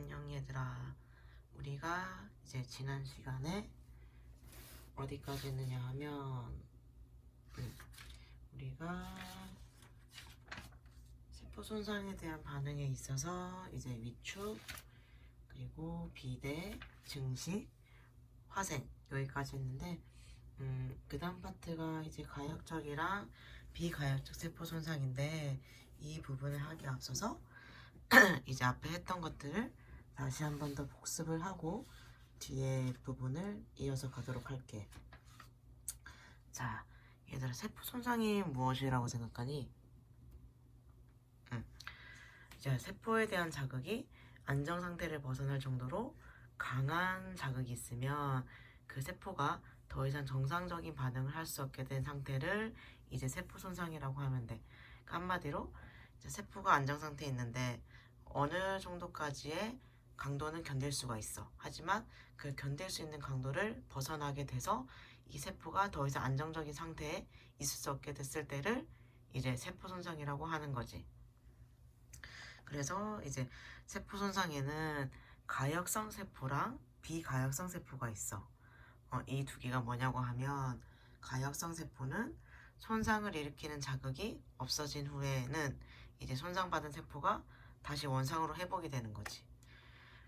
안녕 얘들아. 우리가 이제 지난 시간에 어디까지 했느냐 하면 우리가 세포 손상에 대한 반응에 있어서 이제 위축 그리고 비대, 증식, 화생 여기까지 했는데 그 다음 파트가 이제 가역적이랑 비가역적 세포 손상인데 이 부분을 하기 앞서서 이제 앞에 했던 것들을 다시 한 번 더 복습을 하고 뒤에 부분을 이어서 가도록 할게. 자, 얘들아, 세포 손상이 무엇이라고 생각하니? 이제 세포에 대한 자극이 안정 상태를 벗어날 정도로 강한 자극이 있으면 그 세포가 더 이상 정상적인 반응을 할 수 없게 된 상태를 이제 세포 손상이라고 하면 돼. 그러니까 한마디로 이제 세포가 안정 상태에 있는데 어느 정도까지의 강도는 견딜 수가 있어. 하지만 그 견딜 수 있는 강도를 벗어나게 돼서 이 세포가 더 이상 안정적인 상태에 있을 수 없게 됐을 때를 이제 세포 손상이라고 하는 거지. 그래서 이제 세포 손상에는 가역성 세포랑 비가역성 세포가 있어. 이 두 개가 뭐냐고 하면 가역성 세포는 손상을 일으키는 자극이 없어진 후에는 이제 손상받은 세포가 다시 원상으로 회복이 되는 거지.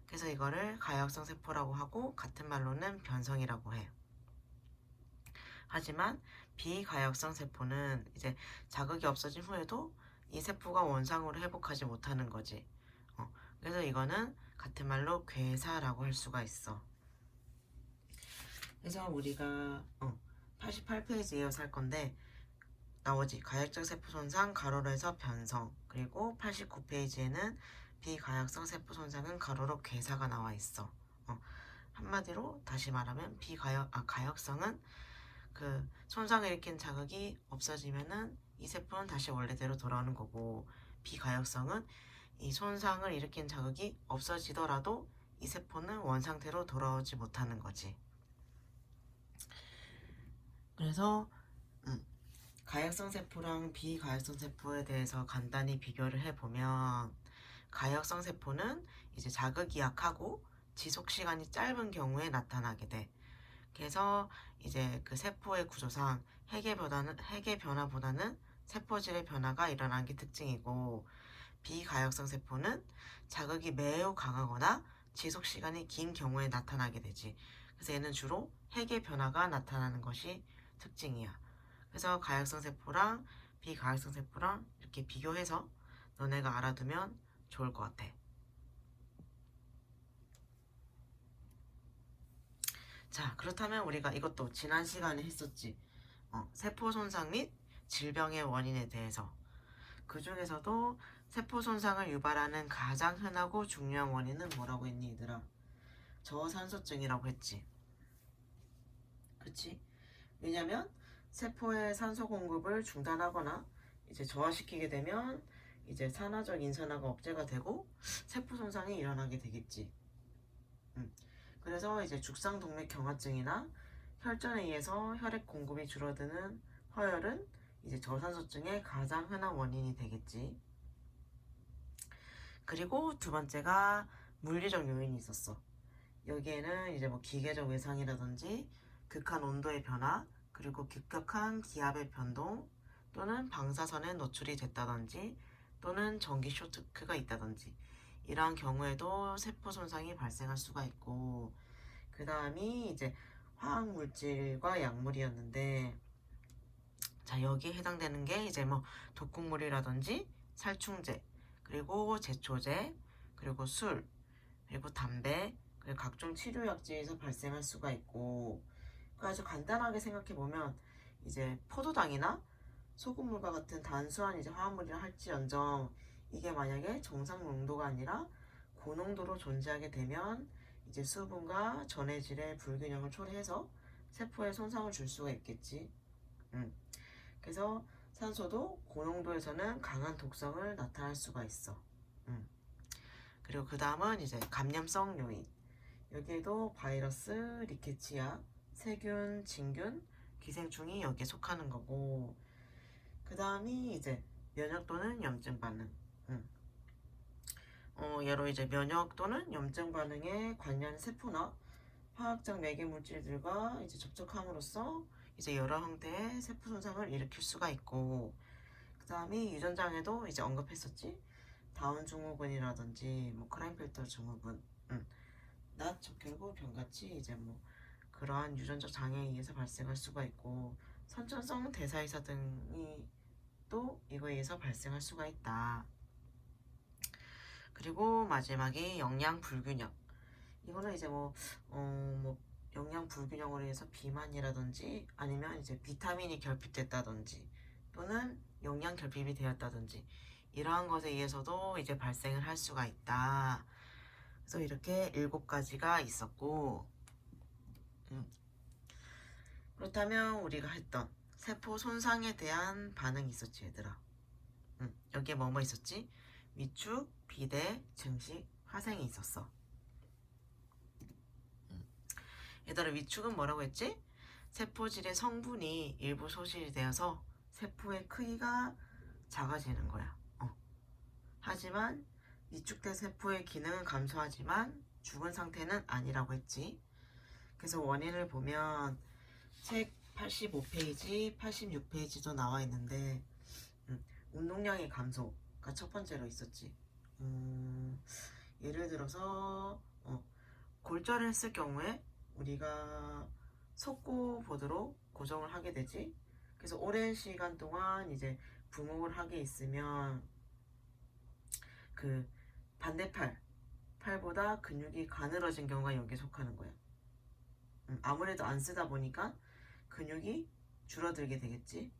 그래서 이거를 가역성 세포라고 하고 같은 말로는 변성이라고 해. 하지만 비가역성 세포는 이제 자극이 없어진 후에도 이 세포가 원상으로 회복하지 못하는 거지. 그래서 이거는 같은 말로 괴사라고 할 수가 있어. 그래서 우리가 88페이지 이어서 할 건데 나오지. 가역적 세포 손상 가로로 해서 변성. 그리고 89페이지에는 비가역성 세포 손상은 가로로 괴사가 나와 있어. 한마디로 다시 말하면 가역성은 그 손상을 일으킨 자극이 없어지면은 이 세포는 다시 원래대로 돌아오는 거고, 비가역성은 이 손상을 일으킨 자극이 없어지더라도 이 세포는 원상태로 돌아오지 못하는 거지. 그래서 가역성 세포랑 비가역성 세포에 대해서 간단히 비교를 해보면 가역성 세포는 이제 자극이 약하고 지속 시간이 짧은 경우에 나타나게 돼. 그래서 이제 그 세포의 구조상 핵의 변화보다는 세포질의 변화가 일어나는 게 특징이고, 비가역성 세포는 자극이 매우 강하거나 지속 시간이 긴 경우에 나타나게 되지. 그래서 얘는 주로 핵의 변화가 나타나는 것이 특징이야. 그래서 가역성 세포랑 비가역성 세포랑 이렇게 비교해서 너네가 알아두면 좋을 것 같아. 자, 그렇다면 우리가 이것도 지난 시간에 했었지. 세포 손상 및 질병의 원인에 대해서. 그 중에서도 세포 손상을 유발하는 가장 흔하고 중요한 원인은 뭐라고 했니, 얘들아? 저산소증이라고 했지. 그치? 왜냐면 세포의 산소 공급을 중단하거나 이제 저하시키게 되면 이제 산화적 인산화가 억제가 되고 세포 손상이 일어나게 되겠지. 그래서 이제 죽상동맥 경화증이나 혈전에 의해서 혈액 공급이 줄어드는 허혈은 이제 저산소증의 가장 흔한 원인이 되겠지. 그리고 두 번째가 물리적 요인이 있었어. 여기에는 이제 뭐 기계적 외상이라든지 극한 온도의 변화, 그리고 급격한 기압의 변동, 또는 방사선에 노출이 됐다든지, 또는 전기 쇼트가 있다든지, 이러한 경우에도 세포 손상이 발생할 수가 있고, 그 다음이 이제 화학물질과 약물이었는데, 자, 여기에 해당되는 게 이제 뭐 독극물이라든지 살충제, 그리고 제초제, 그리고 술, 그리고 담배, 그리고 각종 치료약제에서 발생할 수가 있고, 아주 간단하게 생각해 보면 이제 포도당이나 소금물과 같은 단순한 이제 화합물이라 할지언정 이게 만약에 정상 농도가 아니라 고농도로 존재하게 되면 이제 수분과 전해질의 불균형을 초래해서 세포에 손상을 줄 수가 있겠지. 그래서 산소도 고농도에서는 강한 독성을 나타낼 수가 있어. 그리고 그 다음은 이제 감염성 요인. 여기에도 바이러스, 리케치아, 세균, 진균, 기생충이 여기에 속하는 거고, 그 다음이 이제 면역 또는 염증 반응. 예로 이제 면역 또는 염증 반응에 관련 세포나 화학적 매개 물질들과 이제 접촉함으로써 이제 여러 형태의 세포 손상을 일으킬 수가 있고, 그 다음에 유전장에도 이제 언급했었지. 다운 증후군이라든지 뭐 크라인펠터 증후군, 낫 적혈구 병같이 이제 뭐 그러한 유전적 장애에 의해서 발생할 수가 있고, 선천성 대사이사 등이 또 이거에 의해서 발생할 수가 있다. 그리고 마지막에 영양 불균형. 이거는 이제 뭐 영양 불균형으로 해서 비만이라든지 아니면 이제 비타민이 결핍됐다든지 또는 영양 결핍이 되었다든지 이러한 것에 의해서도 이제 발생을 할 수가 있다. 그래서 이렇게 7가지가 있었고, 그렇다면 우리가 했던 세포 손상에 대한 반응이 있었지, 얘들아. 여기에 뭐뭐 있었지? 위축, 비대, 증식, 화생이 있었어. 얘들아, 위축은 뭐라고 했지? 세포질의 성분이 일부 소실이 되어서 세포의 크기가 작아지는 거야. 하지만 위축된 세포의 기능은 감소하지만 죽은 상태는 아니라고 했지. 그래서 원인을 보면 책 85페이지, 86페이지도 나와 있는데, 운동량의 감소가 첫 번째로 있었지. 예를 들어서 골절을 했을 경우에 우리가 속고 보드로 고정을 하게 되지. 그래서 오랜 시간 동안 이제 부목을 하게 있으면 그 팔보다 근육이 가늘어진 경우가 여기에 속하는 거야. 아무래도 안 쓰다 보니까 근육이 줄어들게 되겠지.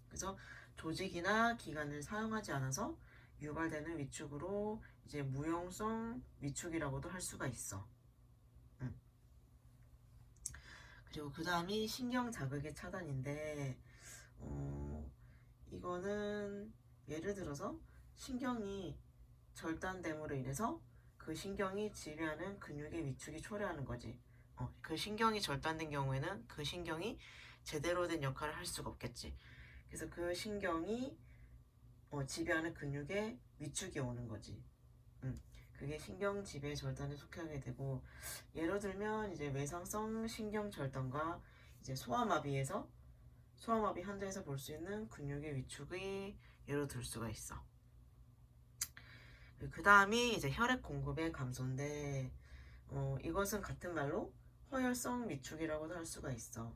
그래서 조직이나 기관을 사용하지 않아서 유발되는 위축으로 이제 무용성 위축이라고도 할 수가 있어. 그리고 그 다음이 신경 자극의 차단인데, 이거는 예를 들어서 신경이 절단됨으로 인해서 그 신경이 지배하는 근육의 위축이 초래하는 거지. 그 신경이 절단된 경우에는 그 신경이 제대로 된 역할을 할 수가 없겠지. 그래서 그 신경이 지배하는 근육에 위축이 오는 거지. 그게 신경 지배 절단에 속하게 되고, 예를 들면 이제 외상성 신경 절단과 이제 소아마비 환자에서 볼 수 있는 근육의 위축이 예로 들 수가 있어. 그 다음이 이제 혈액 공급의 감소인데, 이것은 같은 말로 허혈성 위축이라고도 할 수가 있어.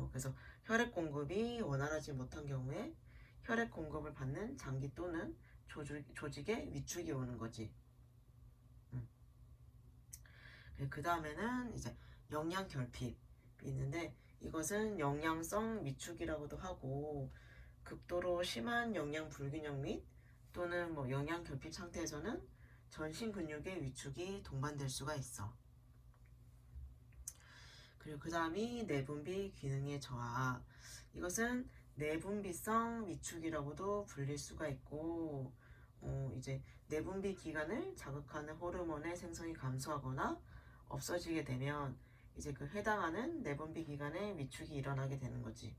그래서 혈액 공급이 원활하지 못한 경우에 혈액 공급을 받는 장기 또는 조직에 위축이 오는 거지. 그 다음에는 이제 영양 결핍이 있는데, 이것은 영양성 위축이라고도 하고, 극도로 심한 영양 불균형 및 또는 뭐 영양 결핍 상태에서는 전신 근육의 위축이 동반될 수가 있어. 그리고 그 다음이 내분비 기능의 저하. 이것은 내분비성 위축이라고도 불릴 수가 있고, 이제 내분비 기관을 자극하는 호르몬의 생성이 감소하거나 없어지게 되면 이제 그 해당하는 내분비 기관의 위축이 일어나게 되는 거지.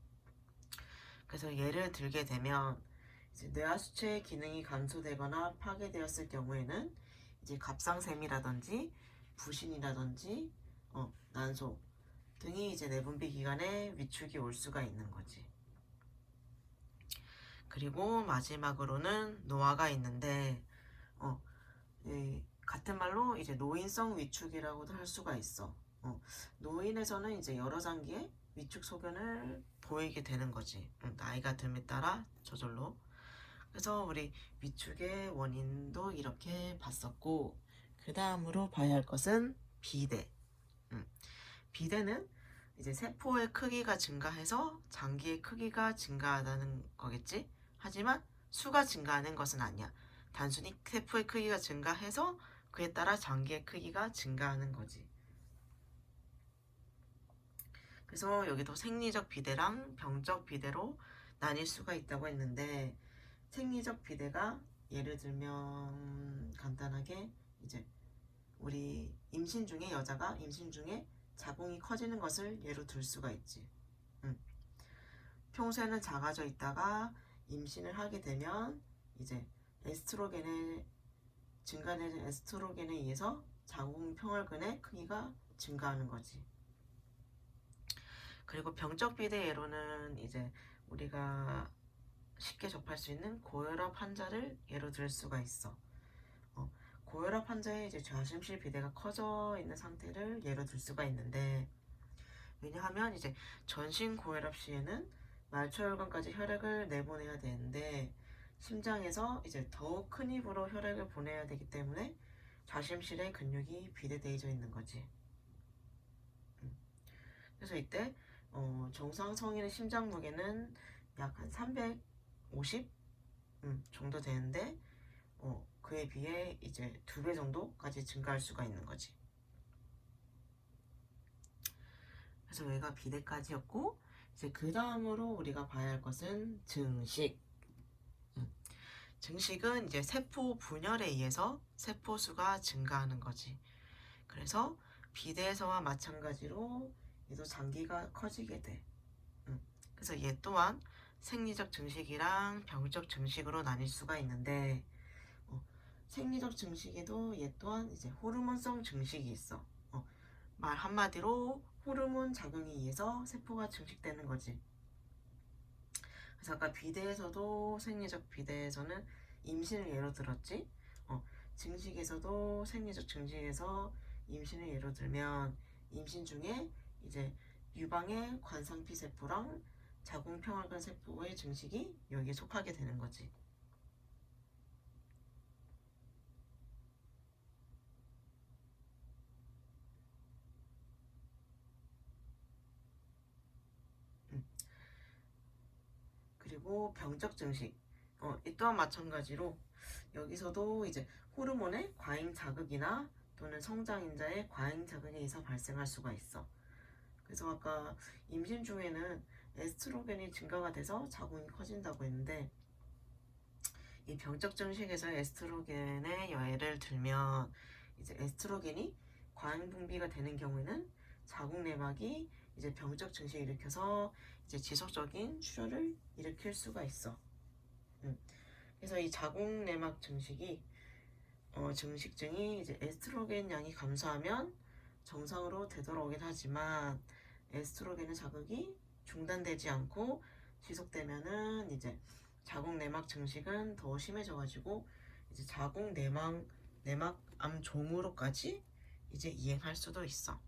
그래서 예를 들게 되면 이제 뇌하수체의 기능이 감소되거나 파괴되었을 경우에는 이제 갑상샘이라든지 부신이라든지 난소 등이 이제 내분비 기관에 위축이 올 수가 있는 거지. 그리고 마지막으로는 노화가 있는데, 같은 말로 이제 노인성 위축이라고도 할 수가 있어. 노인에서는 이제 여러 단계의 위축 소견을 보이게 되는 거지. 나이가 듦에 따라 저절로. 그래서 우리 위축의 원인도 이렇게 봤었고, 그 다음으로 봐야 할 것은 비대. 비대는 이제 세포의 크기가 증가해서 장기의 크기가 증가하다는 거겠지? 하지만 수가 증가하는 것은 아니야. 단순히 세포의 크기가 증가해서 그에 따라 장기의 크기가 증가하는 거지. 그래서 여기도 생리적 비대랑 병적 비대로 나뉠 수가 있다고 했는데, 생리적 비대가 예를 들면 간단하게 이제 우리 여자가 임신 중에 자궁이 커지는 것을 예로 들 수가 있지. 평소에는 작아져 있다가 임신을 하게 되면 이제 에스트로겐의 증가되는 에스트로겐에 의해서 자궁 평혈근의 크기가 증가하는 거지. 그리고 병적 비대 예로는 이제 우리가 쉽게 접할 수 있는 고혈압 환자를 예로 들 수가 있어. 고혈압 환자의 이제 좌심실 비대가 커져 있는 상태를 예로 들 수가 있는데, 왜냐하면 이제 전신 고혈압 시에는 말초혈관까지 혈액을 내보내야 되는데 심장에서 이제 더욱 큰 힘으로 혈액을 보내야 되기 때문에 좌심실에 근육이 비대되어져 있는 거지. 그래서 이때 정상 성인의 심장 무게는 약 한 350 정도 되는데 그에 비해 이제 2배 정도까지 증가할 수가 있는 거지. 그래서 여기가 비대까지였고, 이제 그 다음으로 우리가 봐야 할 것은 증식. 증식은 이제 세포 분열에 의해서 세포수가 증가하는 거지. 그래서 비대에서와 마찬가지로 얘도 장기가 커지게 돼. 그래서 얘 또한 생리적 증식이랑 병적 증식으로 나뉠 수가 있는데, 생리적 증식에도 얘 또한 이제 호르몬성 증식이 있어. 말 한마디로 호르몬 작용에 의해서 세포가 증식되는 거지. 그래서 아까 비대에서도 생리적 비대에서는 임신을 예로 들었지. 증식에서도 생리적 증식에서 임신을 예로 들면 임신 중에 이제 유방의 관상피 세포랑 자궁평혈관 세포의 증식이 여기에 속하게 되는 거지. 그리고 병적 증식. 이 또한 마찬가지로 여기서도 이제 호르몬의 과잉 자극이나 또는 성장인자의 과잉 자극에 의해서 발생할 수가 있어. 그래서 아까 임신 중에는 에스트로겐이 증가가 돼서 자궁이 커진다고 했는데, 이 병적 증식에서 에스트로겐의 예를 들면 이제 에스트로겐이 과잉 분비가 되는 경우에는 자궁 내막이 이제 병적 증식을 일으켜서 이제 지속적인 출혈을 일으킬 수가 있어. 그래서 이 자궁 내막 증식이 증식증이 이제 에스트로겐 양이 감소하면 정상으로 되돌아오긴 하지만 에스트로겐의 자극이 중단되지 않고 지속되면은 이제 자궁 내막 증식은 더 심해져가지고 이제 자궁 내막암 종으로까지 이제 이행할 수도 있어.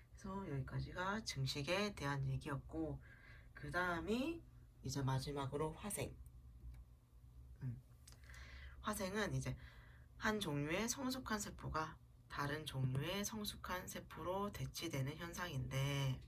그래서 여기까지가 증식에 대한 얘기였고, 그 다음이 이제 마지막으로 화생. 화생은 이제 한 종류의 성숙한 세포가 다른 종류의 성숙한 세포로 대치되는 현상인데,